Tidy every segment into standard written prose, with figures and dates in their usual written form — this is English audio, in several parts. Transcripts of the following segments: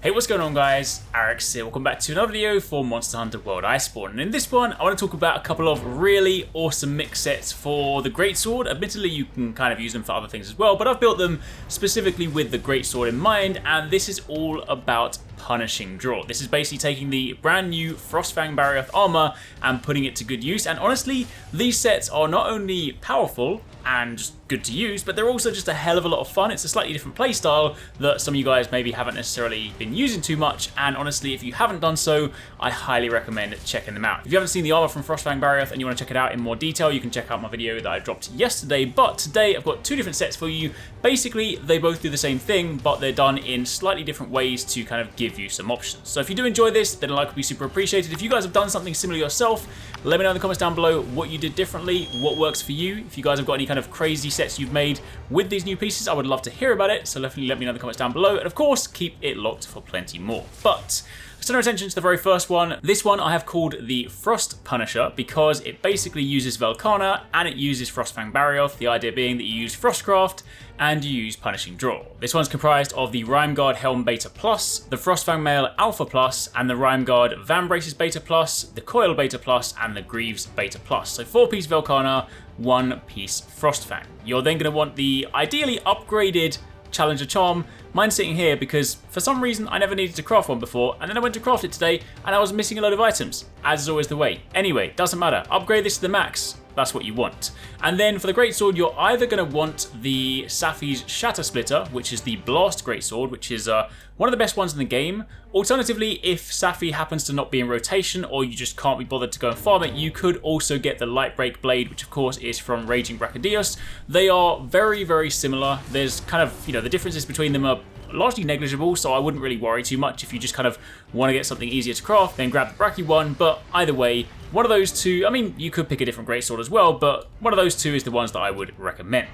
Hey, what's going on guys? Arekkz here. Welcome back to another video for Monster Hunter World Iceborne. And in this one, I want to talk about a couple of really awesome mix sets for the Greatsword. Admittedly, you can kind of use them for other things as well, but I've built them specifically with the Greatsword in mind, and this is all about punishing draw. This is basically taking the brand new Frostfang Barioth armor and putting it to good use. And honestly, these sets are not only powerful and just good to use, but they're also just a hell of a lot of fun. It's a slightly different playstyle that some of you guys maybe haven't necessarily been using too much, and honestly, if you haven't done so, I highly recommend checking them out. If you haven't seen the armor from Frostfang Barioth and you want to check it out in more detail, you can check out my video that I dropped yesterday, but today I've got two different sets for you. Basically, they both do the same thing, but they're done in slightly different ways to kind of give you some options. So if you do enjoy this, then a like would be super appreciated. If you guys have done something similar yourself, let me know in the comments down below what you did differently, what works for you. If you guys have got any kind of crazy sets you've made with these new pieces, I would love to hear about it, so definitely let me know in the comments down below, and of course, keep it locked for plenty more. But let's turn our attention to the very first one. This one I have called the Frost Punisher because it basically uses Velkhana and it uses Frostfang Barioth, the idea being that you use Frostcraft and you use Punishing Draw. This one's comprised of the Rimeguard Helm Beta Plus, the Frostfang Mail Alpha Plus, and the Rimeguard Vambraces Beta Plus, the Coil Beta Plus, and the Greaves Beta Plus. So 4-piece Velkhana, 1-piece Frostfang. You're then going to want the ideally upgraded Challenger Charm. Mine's sitting here because for some reason I never needed to craft one before, and then I went to craft it today and I was missing a load of items, as is always the way. Anyway, doesn't matter, upgrade this to the max, that's what you want. And then for the Greatsword, you're either going to want the Safi's Shatter Splitter, which is the Blast Greatsword, which is one of the best ones in the game. Alternatively, if Safi happens to not be in rotation or you just can't be bothered to go and farm it, you could also get the Lightbreak Blade, which of course is from Raging Brachydios. They are very, very similar. There's kind of, the differences between them are largely negligible, so I wouldn't really worry too much. If you just kind of want to get something easier to craft, then grab the Brachy one, but either way, one of those two, I mean, you could pick a different Greatsword as well, but one of those two is the ones that I would recommend.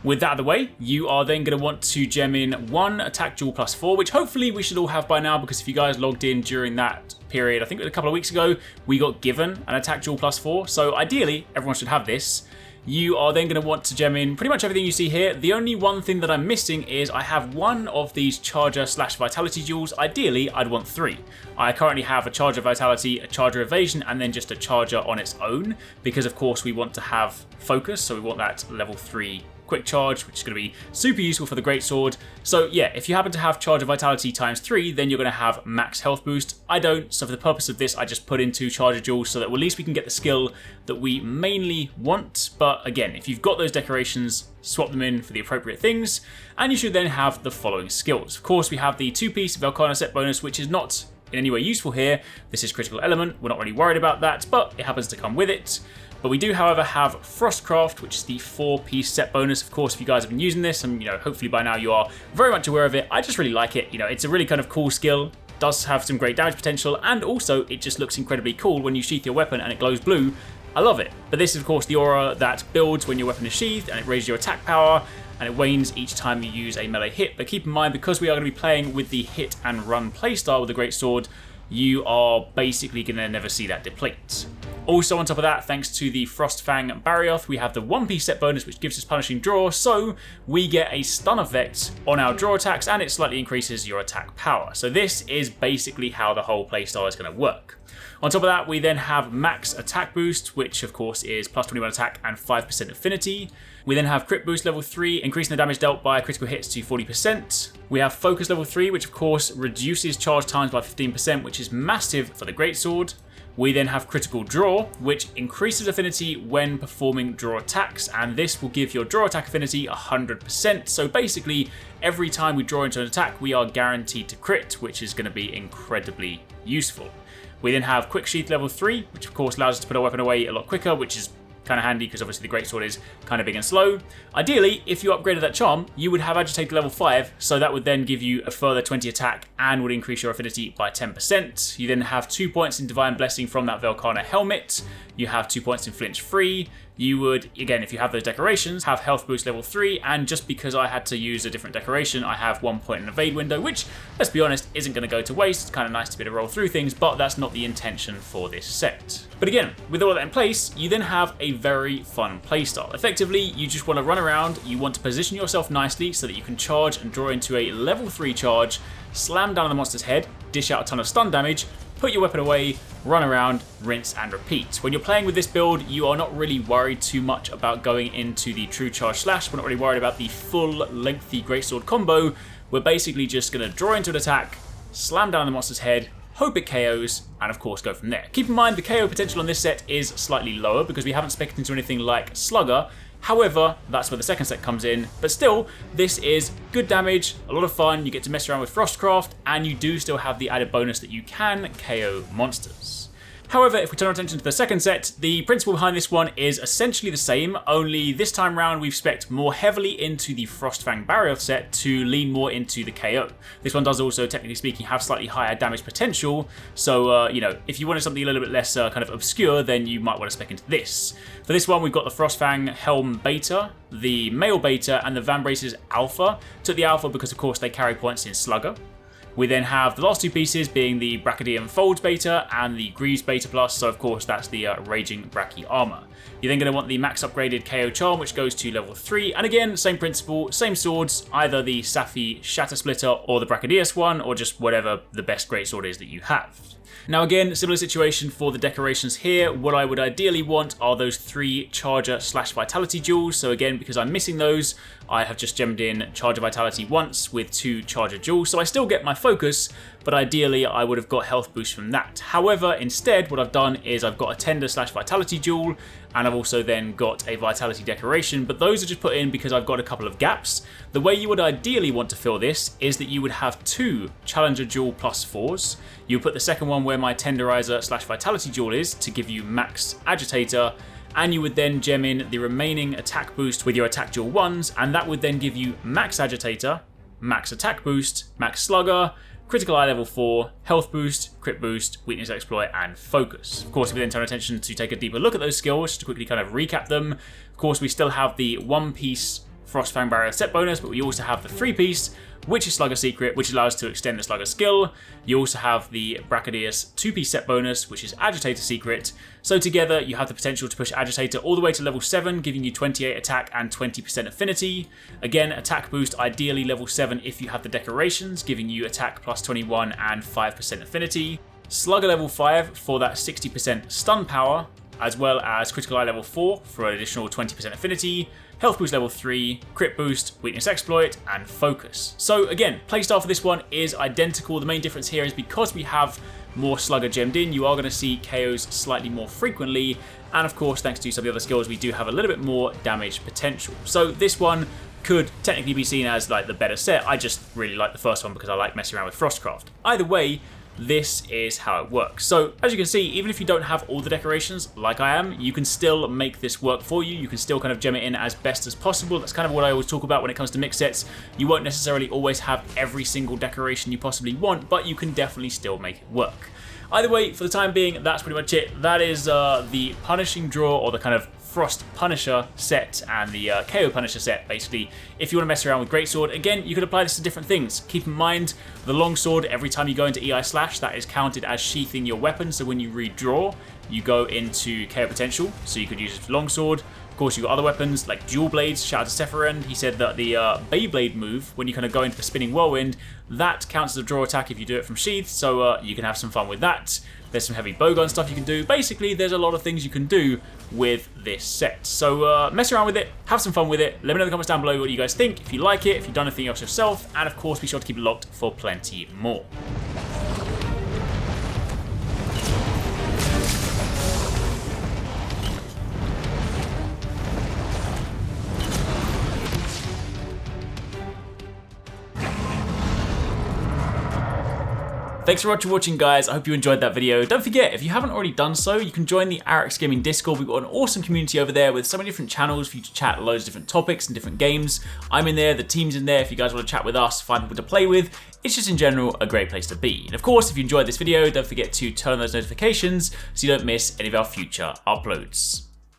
With that out of the way, you are then going to want to gem in one Attack Duel +4, which hopefully we should all have by now, because if you guys logged in during that period, I think it was a couple of weeks ago, we got given an Attack Duel +4, so ideally, everyone should have this. You are then going to want to gem in pretty much everything you see here. The only one thing that I'm missing is I have one of these Charger/Vitality Jewels. Ideally, I'd want 3. I currently have a Charger Vitality, a Charger Evasion, and then just a Charger on its own, because of course we want to have Focus, so we want that level 3 Quick Charge, which is going to be super useful for the Greatsword. So yeah, if you happen to have Charger Vitality ×3, then you're going to have max health boost. I don't, so for the purpose of this, I just put in 2 Charger Jewels so that at least we can get the skill that we mainly want. But again, if you've got those decorations, swap them in for the appropriate things, and you should then have the following skills. Of course, we have the 2-piece Velkhana set bonus, which is not in any way useful here. This is Critical Element, we're not really worried about that, but it happens to come with it. But we do, however, have Frostcraft, which is the 4-piece set bonus. Of course, if you guys have been using this, and hopefully by now you are very much aware of it, I just really like it. It's a really kind of cool skill, does have some great damage potential, and also it just looks incredibly cool when you sheath your weapon and it glows blue. I love it. But this is, of course, the aura that builds when your weapon is sheathed, and it raises your attack power, and it wanes each time you use a melee hit. But keep in mind, because we are going to be playing with the hit and run playstyle with the Greatsword, you are basically going to never see that deplete. Also on top of that, thanks to the Frostfang Barioth, we have the 1-piece set bonus, which gives us Punishing Draw, so we get a stun effect on our draw attacks, and it slightly increases your attack power. So this is basically how the whole playstyle is going to work. On top of that, we then have max attack boost, which of course is +21 attack and 5% affinity. We then have crit boost level 3, increasing the damage dealt by critical hits to 40%. We have focus level 3, which of course reduces charge times by 15%, which is massive for the Greatsword. We then have critical draw, which increases affinity when performing draw attacks, and this will give your draw attack affinity 100%. So basically, every time we draw into an attack, we are guaranteed to crit, which is going to be incredibly useful. We then have quick sheath level 3, which of course allows us to put our weapon away a lot quicker, which is kind of handy because obviously the Greatsword is kind of big and slow. Ideally, if you upgraded that charm, you would have Agitated level 5, so that would then give you a further 20 attack and would increase your affinity by 10%. You then have 2 points in Divine Blessing from that Velkhana helmet. You have 2 points in Flinch Free, you would, again, if you have those decorations, have health boost level 3, and just because I had to use a different decoration, I have 1 point in evade window, which, let's be honest, isn't going to go to waste. It's kind of nice to be able to roll through things, but that's not the intention for this set. But again, with all of that in place, you then have a very fun playstyle. Effectively, you just want to run around, you want to position yourself nicely so that you can charge and draw into a level 3 charge, slam down on the monster's head, dish out a ton of stun damage, put your weapon away, run around, rinse and repeat. When you're playing with this build, you are not really worried too much about going into the true charge slash. We're not really worried about the full lengthy greatsword combo. We're basically just going to draw into an attack, slam down on the monster's head, hope it KOs, and of course go from there. Keep in mind the KO potential on this set is slightly lower because we haven't spec'd into anything like Slugger. However, that's where the second set comes in, but still, this is good damage, a lot of fun, you get to mess around with Frostcraft, and you do still have the added bonus that you can KO monsters. However, if we turn our attention to the second set, the principle behind this one is essentially the same, only this time round we've spec'd more heavily into the Frostfang Barioth set to lean more into the KO. This one does also, technically speaking, have slightly higher damage potential, so, you know, if you wanted something a little bit less kind of obscure, then you might want to spec into this. For this one, we've got the Frostfang Helm Beta, the Male Beta, and the Vambraces Alpha. Took the Alpha because, of course, they carry points in Slugger. We then have the last two pieces being the Brachydium Folds Beta and the Greaves Beta Plus, so of course that's the Raging Brachy Armor. You're then going to want the max upgraded KO Charm, which goes to level 3, and again, same principle, same swords, either the Safi Shatter Splitter or the Brachydius one, or just whatever the best greatsword is that you have. Now again, similar situation for the decorations here. What I would ideally want are those 3 Charger / Vitality jewels. So again, because I'm missing those, I have just gemmed in Charger Vitality once with 2 Charger jewels. So I still get my focus, but ideally I would have got health boost from that. However, instead what I've done is I've got a Tender / Vitality jewel, and I've also then got a Vitality decoration, but those are just put in because I've got a couple of gaps. The way you would ideally want to fill this is that you would have 2 Challenger Jewel +4s. You put the second one where my Tenderizer / Vitality jewel is to give you max Agitator, and you would then gem in the remaining attack boost with your attack jewel 1s, and that would then give you max Agitator, max attack boost, max Slugger, Critical Eye level 4, health boost, crit boost, weakness exploit, and focus. Of course, we then turn our attention to take a deeper look at those skills to quickly kind of recap them. Of course, we still have the 1-piece Frostfang Barioth set bonus, but we also have the 3-piece, which is Slugger Secret, which allows us to extend the Slugger skill. You also have the Brachydius 2-piece set bonus, which is Agitator Secret. So together, you have the potential to push Agitator all the way to level 7, giving you 28 attack and 20% affinity. Again, attack boost, ideally level 7 if you have the decorations, giving you attack plus 21 and 5% affinity. Slugger level 5 for that 60% stun power, as well as Critical Eye level 4 for an additional 20% affinity, health boost level 3, crit boost, weakness exploit, and focus. So again, playstyle for this one is identical. The main difference here is because we have more Slugger gemmed in, you are going to see KOs slightly more frequently, and of course, thanks to some of the other skills, we do have a little bit more damage potential. So this one could technically be seen as like the better set. I just really like the first one because I like messing around with Frostcraft. Either way, this is how it works. So as you can see, even if you don't have all the decorations like I am, you can still make this work for you. You can still kind of gem it in as best as possible. That's kind of what I always talk about when it comes to mix sets. You won't necessarily always have every single decoration you possibly want, but you can definitely still make it work. Either way, for the time being, that's pretty much it. That is the Punishing Draw, or the kind of Frost Punisher set and the KO Punisher set, basically. If you want to mess around with Greatsword, again, you could apply this to different things. Keep in mind, the Longsword, every time you go into EI Slash, that is counted as sheathing your weapon, so when you redraw, you go into KO potential, so you could use it for Longsword. Of course, you've got other weapons like Dual Blades. Shout out to Sephiroth. He said that the Beyblade move, when you kind of go into the Spinning Whirlwind, that counts as a draw attack if you do it from Sheath, so you can have some fun with that. There's some heavy bowgun stuff you can do. Basically, there's a lot of things you can do with this set. So mess around with it, have some fun with it. Let me know in the comments down below what you guys think, if you like it, if you've done anything else yourself, and of course, be sure to keep it locked for plenty more. Thanks so much for watching, guys. I hope you enjoyed that video. Don't forget, if you haven't already done so, you can join the Arekkz Gaming Discord. We've got an awesome community over there with so many different channels for you to chat loads of different topics and different games. I'm in there, the team's in there. If you guys want to chat with us, find people to play with, it's just in general a great place to be. And of course, if you enjoyed this video, don't forget to turn on those notifications so you don't miss any of our future uploads.